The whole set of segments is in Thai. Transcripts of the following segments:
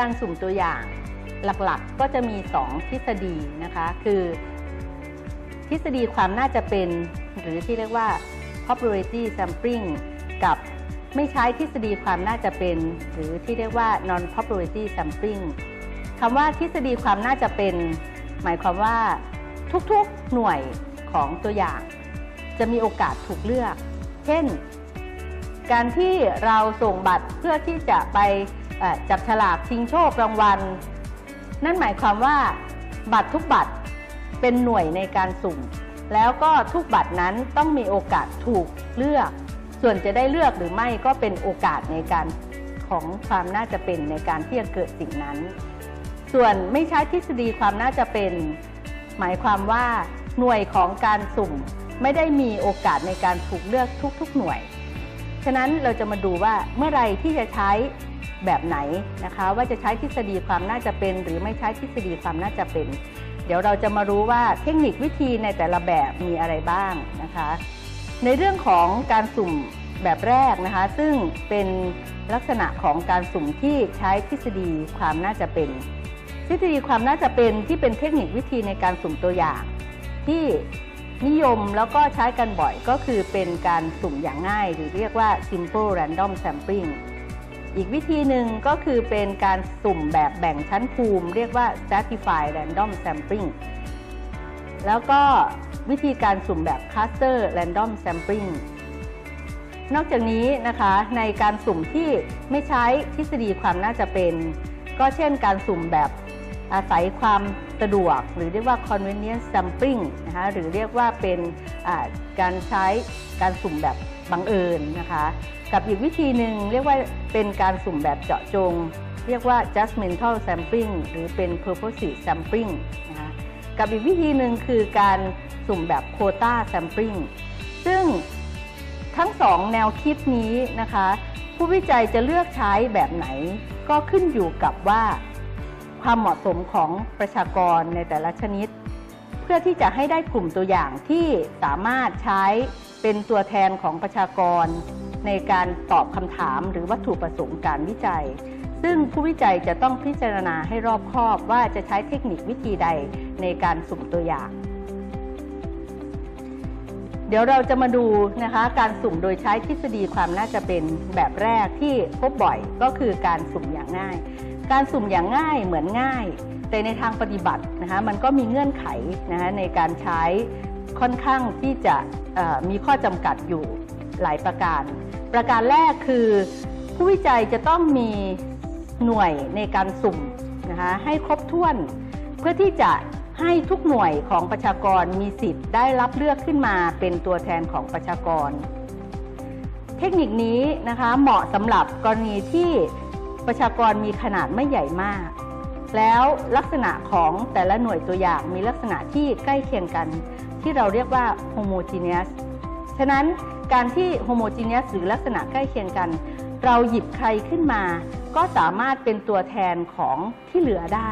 การสุ่มตัวอย่างหลักๆก็จะมี2ทฤษฎีนะคะคือทฤษฎีความน่าจะเป็นหรือที่เรียกว่า probability sampling กับไม่ใช้ทฤษฎีความน่าจะเป็นหรือที่เรียกว่า non probability sampling คำว่าทฤษฎีความน่าจะเป็นหมายความว่าทุกๆหน่วยของตัวอย่างจะมีโอกาสถูกเลือกเช่นการที่เราส่งบัตรเพื่อที่จะไปจับฉลากชิงโชครางวัลนั่นหมายความว่าบัตรทุกบัตรเป็นหน่วยในการสุ่มแล้วก็ทุกบัตรนั้นต้องมีโอกาสถูกเลือกส่วนจะได้เลือกหรือไม่ก็เป็นโอกาสในการของความน่าจะเป็นในการที่จะเกิดสิ่งนั้นส่วนไม่ใช้ทฤษฎีความน่าจะเป็นหมายความว่าหน่วยของการสุ่มไม่ได้มีโอกาสในการถูกเลือกทุกๆหน่วยฉะนั้นเราจะมาดูว่าเมื่อไรที่จะใช้แบบไหนนะคะว่าจะใช้ทฤษฎีความน่าจะเป็นหรือไม่ใช้ทฤษฎีความน่าจะเป็นเดี๋ยวเราจะมารู้ว่าเทคนิควิธีในแต่ละแบบมีอะไรบ้างนะคะในเรื่องของการสุ่มแบบแรกนะคะซึ่งเป็นลักษณะของการสุ่มที่ใช้ทฤษฎีความน่าจะเป็นทฤษฎีความน่าจะเป็นที่เป็นเทคนิควิธีในการสุ่มตัวอย่างที่นิยมแล้วก็ใช้กันบ่อยก็คือเป็นการสุ่มอย่างง่ายหรือเรียกว่า simple random sampling อีกวิธีหนึ่งก็คือเป็นการสุ่มแบบแบ่งชั้นภูมิเรียกว่า stratified random sampling แล้วก็วิธีการสุ่มแบบ cluster random sampling นอกจากนี้นะคะในการสุ่มที่ไม่ใช้ทฤษฎีความน่าจะเป็นก็เช่นการสุ่มแบบอาศัยความสะดวกหรือเรียกว่า convenience sampling นะคะหรือเรียกว่าเป็นการใช้การสุ่มแบบบังเอิญนะคะกับอีกวิธีหนึ่งเรียกว่าเป็นการสุ่มแบบเจาะจงเรียกว่า judgmental sampling หรือเป็น purposive sampling นะคะกับอีกวิธีหนึ่งคือการสุ่มแบบ quota sampling ซึ่งทั้ง2แนวคิดนี้นะคะผู้วิจัยจะเลือกใช้แบบไหนก็ขึ้นอยู่กับว่าความเหมาะสมของประชากรในแต่ละชนิดเพื่อที่จะให้ได้กลุ่มตัวอย่างที่สามารถใช้เป็นตัวแทนของประชากรในการตอบคำถามหรือวัตถุประสงค์การวิจัยซึ่งผู้วิจัยจะต้องพิจารณาให้รอบคอบว่าจะใช้เทคนิควิธีใดในการสุ่มตัวอย่างเดี๋ยวเราจะมาดูนะคะการสุ่มโดยใช้ทฤษฎีความน่าจะเป็นแบบแรกที่พบบ่อยก็คือการสุ่มอย่างง่ายการสุ่มอย่างง่ายเหมือนง่ายแต่ในทางปฏิบัตินะคะมันก็มีเงื่อนไขนะคะในการใช้ค่อนข้างที่จะมีข้อจำกัดอยู่หลายประการแรกคือผู้วิจัยจะต้องมีหน่วยในการสุ่มนะคะให้ครบถ้วนเพื่อที่จะให้ทุกหน่วยของประชากรมีสิทธิ์ได้รับเลือกขึ้นมาเป็นตัวแทนของประชากรเทคนิคนี้นะคะเหมาะสำหรับกรณีที่ประชากรมีขนาดไม่ใหญ่มากแล้วลักษณะของแต่ละหน่วยตัวอย่างมีลักษณะที่ใกล้เคียงกันที่เราเรียกว่า homogeneous ฉะนั้นการที่ homogeneous หรือลักษณะใกล้เคียงกันเราหยิบใครขึ้นมาก็สามารถเป็นตัวแทนของที่เหลือได้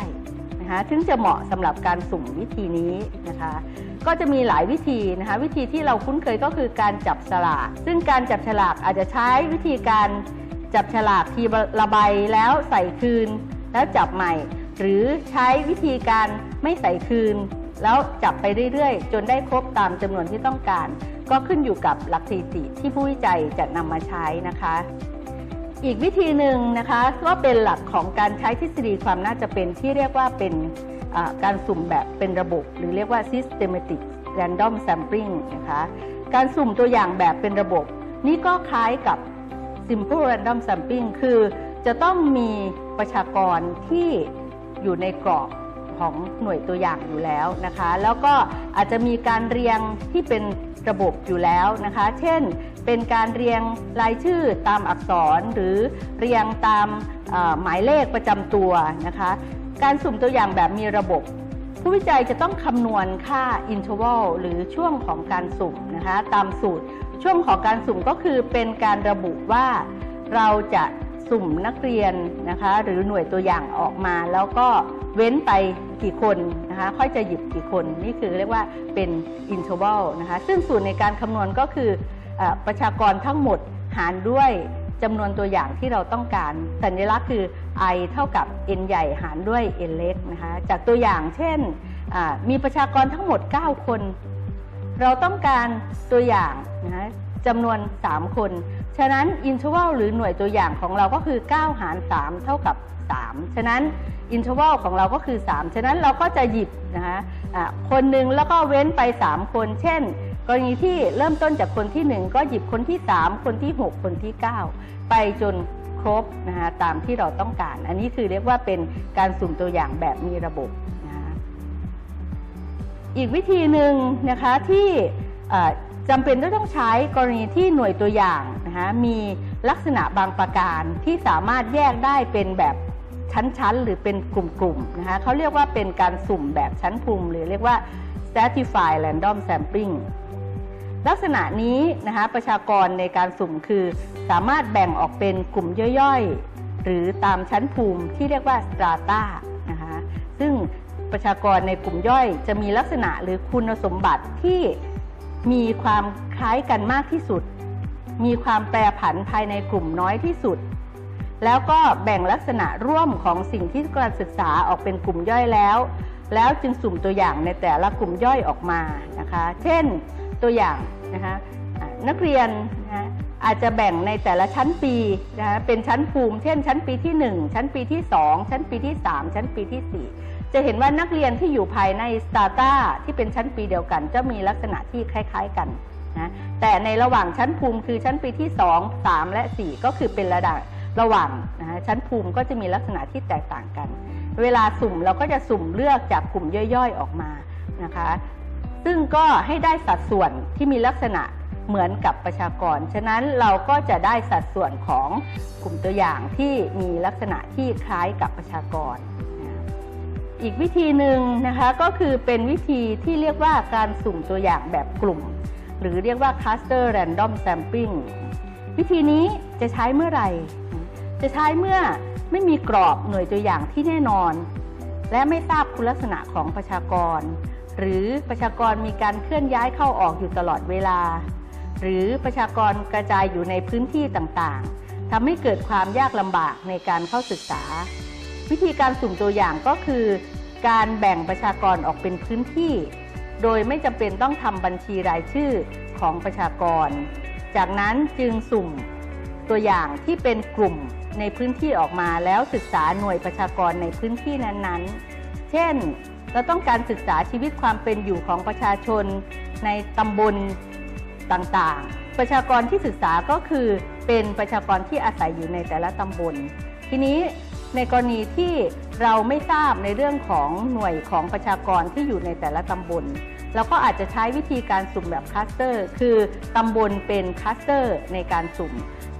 นะคะถึงจะเหมาะสำหรับการสุ่มวิธีนี้นะคะก็จะมีหลายวิธีนะคะวิธีที่เราคุ้นเคยก็คือการจับฉลากซึ่งการจับฉลากอาจจะใช้วิธีการจับฉลากทีละใบแล้วใส่คืนแล้วจับใหม่หรือใช้วิธีการไม่ใส่คืนแล้วจับไปเรื่อยๆจนได้ครบตามจำนวนที่ต้องการก็ขึ้นอยู่กับหลักสถิติที่ผู้วิจัยจะนำมาใช้นะคะอีกวิธีหนึ่งนะคะก็เป็นหลักของการใช้ทฤษฎีความน่าจะเป็นที่เรียกว่าเป็นการสุ่มแบบเป็นระบบหรือเรียกว่า systematic random sampling นะคะการสุ่มตัวอย่างแบบเป็นระบบนี่ก็คล้ายกับ simple random sampling คือจะต้องมีประชากรที่อยู่ในกรอบของหน่วยตัวอย่างอยู่แล้วนะคะแล้วก็อาจจะมีการเรียงที่เป็นระบบอยู่แล้วนะคะเช่นเป็นการเรียงรายชื่อตามอักษรหรือเรียงตามหมายเลขประจำตัวนะคะการสุ่มตัวอย่างแบบมีระบบผู้วิจัยจะต้องคำนวณค่า interval หรือช่วงของการสุ่มนะคะตามสูตรช่วงของการสุ่มก็คือเป็นการระบุว่าเราจะสุ่มนักเรียนนะคะหรือหน่วยตัวอย่างออกมาแล้วก็เว้นไปกี่คนนะคะค่อยจะหยิบกี่คนนี่คือเรียกว่าเป็น interval นะคะซึ่งสูตรในการคำนวณก็คือประชากรทั้งหมดหารด้วย จำนวนตัวอย่างที่เราต้องการสัญลักษณ์คือ i เท่ากับ n ใหญ่หารด้วย n เล็กนะคะจากตัวอย่างเช่นมีประชากรทั้งหมด9คนเราต้องการตัวอย่างนะจำนวน3คนฉะนั้น interval หรือหน่วยตัวอย่างของเราก็คือ9หาร3เท่ากับ3ฉะนั้น interval ของเราก็คือ3ฉะนั้นเราก็จะหยิบนะคะคนหนึ่งแล้วก็เว้นไป3คนเช่นกรณีที่เริ่มต้นจากคนที่1ก็หยิบคนที่3คนที่6คนที่9ไปจนครบนะคะตามที่เราต้องการอันนี้คือเรียกว่าเป็นการสุ่มตัวอย่างแบบมีระบบนะคะอีกวิธีหนึ่งนะคะที่จำเป็นต้องใช้กรณีที่หน่วยตัวอย่างนะคะมีลักษณะบางประการที่สามารถแยกได้เป็นแบบชั้นๆหรือเป็นกลุ่มๆนะคะเขาเรียกว่าเป็นการสุ่มแบบชั้นภูมิหรือเรียกว่า stratified random sampling ลักษณะนี้นะคะประชากรในการสุ่มคือสามารถแบ่งออกเป็นกลุ่มย่อยๆหรือตามชั้นภูมิที่เรียกว่า strata นะคะซึ่งประชากรในกลุ่มย่อยจะมีลักษณะหรือคุณสมบัติที่มีความคล้ายกันมากที่สุดมีความแปรผันภายในกลุ่มน้อยที่สุดแล้วก็แบ่งลักษณะร่วมของสิ่งที่การศึกษาออกเป็นกลุ่มย่อยแล้วจึงสุ่มตัวอย่างในแต่ละกลุ่มย่อยออกมานะคะเช่นตัวอย่างนะคะนักเรียนนะอาจจะแบ่งในแต่ละชั้นปีนะคะเป็นชั้นภูมิเช่นชั้นปีที่1ชั้นปีที่2ชั้นปีที่3ชั้นปีที่4จะเห็นว่านักเรียนที่อยู่ภายในสตาต้าที่เป็นชั้นปีเดียวกันจะมีลักษณะที่คล้ายๆกันนะแต่ในระหว่างชั้นภูมิคือชั้นปีที่2 3และ4ก็คือเป็นระหว่างนะชั้นภูมิก็จะมีลักษณะที่แตกต่างกันเวลาสุ่มเราก็จะสุ่มเลือกจากกลุ่มย่อยๆออกมานะคะซึ่งก็ให้ได้สัดส่วนที่มีลักษณะเหมือนกับประชากรฉะนั้นเราก็จะได้สัดส่วนของกลุ่มตัวอย่างที่มีลักษณะที่คล้ายกับประชากรอีกวิธีหนึ่งนะคะก็คือเป็นวิธีที่เรียกว่าการสุ่มตัวอย่างแบบกลุ่มหรือเรียกว่า cluster random sampling วิธีนี้จะใช้เมื่อไหร่จะใช้เมื่อไม่มีกรอบหน่วยตัวอย่างที่แน่นอนและไม่ทราบคุณลักษณะของประชากรหรือประชากรมีการเคลื่อนย้ายเข้าออกอยู่ตลอดเวลาหรือประชากรกระจายอยู่ในพื้นที่ต่างๆทำให้เกิดความยากลำบากในการเข้าศึกษาวิธีการสุ่มตัวอย่างก็คือการแบ่งประชากรออกเป็นพื้นที่โดยไม่จำเป็นต้องทำบัญชีรายชื่อของประชากรจากนั้นจึงสุ่มตัวอย่างที่เป็นกลุ่มในพื้นที่ออกมาแล้วศึกษาหน่วยประชากรในพื้นที่นั้นๆเช่นเราต้องการศึกษาชีวิตความเป็นอยู่ของประชาชนในตำบลต่างๆประชากรที่ศึกษาก็คือเป็นประชากรที่อาศัยอยู่ในแต่ละตำบลทีนี้ในกรณีที่เราไม่ทราบในเรื่องของหน่วยของประชากรที่อยู่ในแต่ละตำบลเราก็อาจจะใช้วิธีการสุ่มแบบคลัสเตอร์คือตำบลเป็นคลัสเตอร์ในการสุ่ม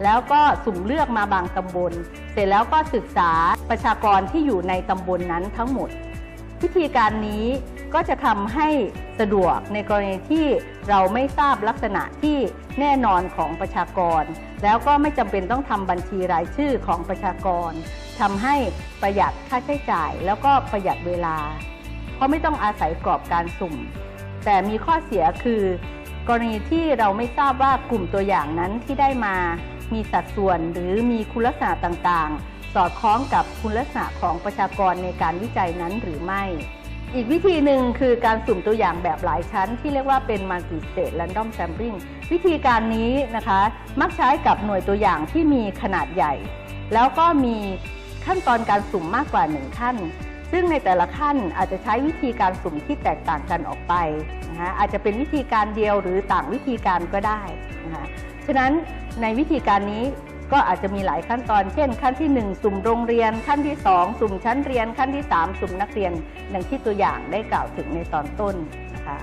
แล้วก็สุ่มเลือกมาบางตำบลเสร็จแล้วก็ศึกษาประชากรที่อยู่ในตำบลนั้นทั้งหมดวิธีการนี้ก็จะทำให้สะดวกในกรณีที่เราไม่ทราบลักษณะที่แน่นอนของประชากรแล้วก็ไม่จำเป็นต้องทำบัญชีรายชื่อของประชากรทำให้ประหยัดค่าใช้จ่ายแล้วก็ประหยัดเวลาเพราะไม่ต้องอาศัยกรอบการสุ่มแต่มีข้อเสียคือกรณีที่เราไม่ทราบว่ากลุ่มตัวอย่างนั้นที่ได้มามีสัดส่วนหรือมีคุณลักษณะต่างๆสอดคล้องกับคุณลักษณะของประชากรในการวิจัยนั้นหรือไม่อีกวิธีหนึ่งคือการสุ่มตัวอย่างแบบหลายชั้นที่เรียกว่าเป็น multi stage random sampling วิธีการนี้นะคะมักใช้กับหน่วยตัวอย่างที่มีขนาดใหญ่แล้วก็มีขั้นตอนการสุ่มมากกว่า1ขั้นซึ่งในแต่ละขั้นอาจจะใช้วิธีการสุ่มที่แตกต่างกันออกไปนะคะอาจจะเป็นวิธีการเดียวหรือต่างวิธีการก็ได้นะคะฉะนั้นในวิธีการนี้ก็อาจจะมีหลายขั้นตอนเช่นขั้นที่1สุ่มโรงเรียนขั้นที่2สุ่มชั้นเรียนขั้นที่3สุ่มนักเรียนดังที่ตัวอย่างได้กล่าวถึงในตอนต้นนะคะ